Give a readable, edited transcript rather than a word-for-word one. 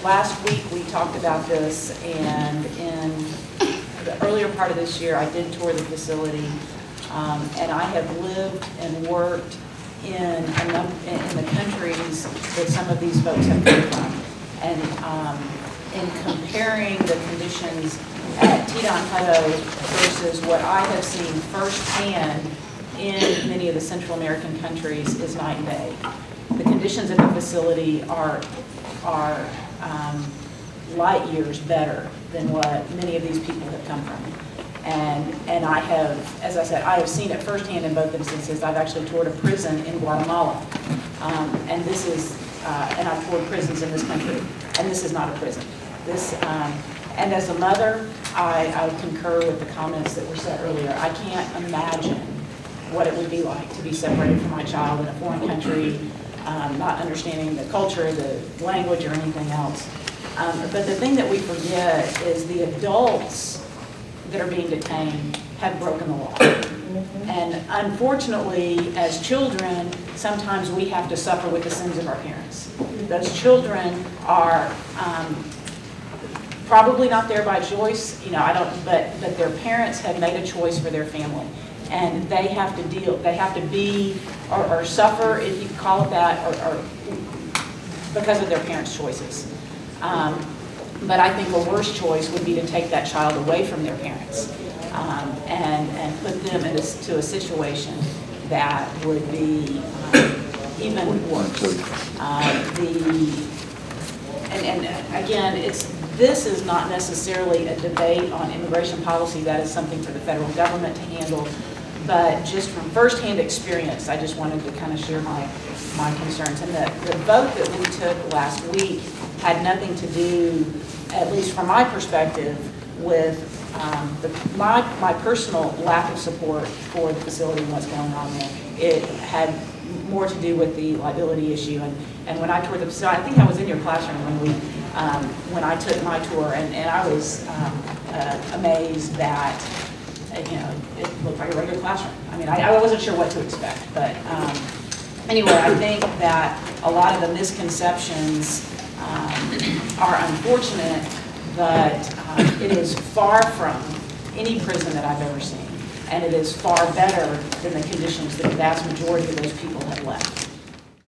last week we talked about this, and in the earlier part of this year, I did tour the facility, and I have lived and worked in the countries that some of these folks have come from. And in comparing the conditions at Teton Hutto versus what I have seen firsthand in many of the Central American countries is night and day. The conditions at the facility are light years better than what many of these people have come from. And I have, as I said, I have seen it firsthand in both instances. I've actually toured a prison in Guatemala, and this is, and I've toured prisons in this country, and this is not a prison. This, and as a mother, I concur with the comments that were said earlier. I can't imagine what it would be like to be separated from my child in a foreign country, not understanding the culture, the language, or anything else. But the thing that we forget is the adults that are being detained have broken the law. And unfortunately, as children, sometimes we have to suffer with the sins of our parents. Those children are probably not there by choice, you know, but their parents have made a choice for their family. And they have to they have to be, or suffer, if you call it that, or because of their parents' choices. But I think a worse choice would be to take that child away from their parents and put them into a situation that would be even worse. And again, this is not necessarily a debate on immigration policy. That is something for the federal government to handle. But just from firsthand experience, I just wanted to kind of share my concerns. And the vote that we took last week had nothing to do, at least from my perspective, with my personal lack of support for the facility and what's going on there. It had more to do with the liability issue. And when I toured the facility, I think I was in your classroom when I took my tour, and I was amazed that, you know, it looked like a regular classroom. I mean, I wasn't sure what to expect, but anyway, I think that a lot of the misconceptions are unfortunate, but it is far from any prison that I've ever seen, and it is far better than the conditions that the vast majority of those people have left.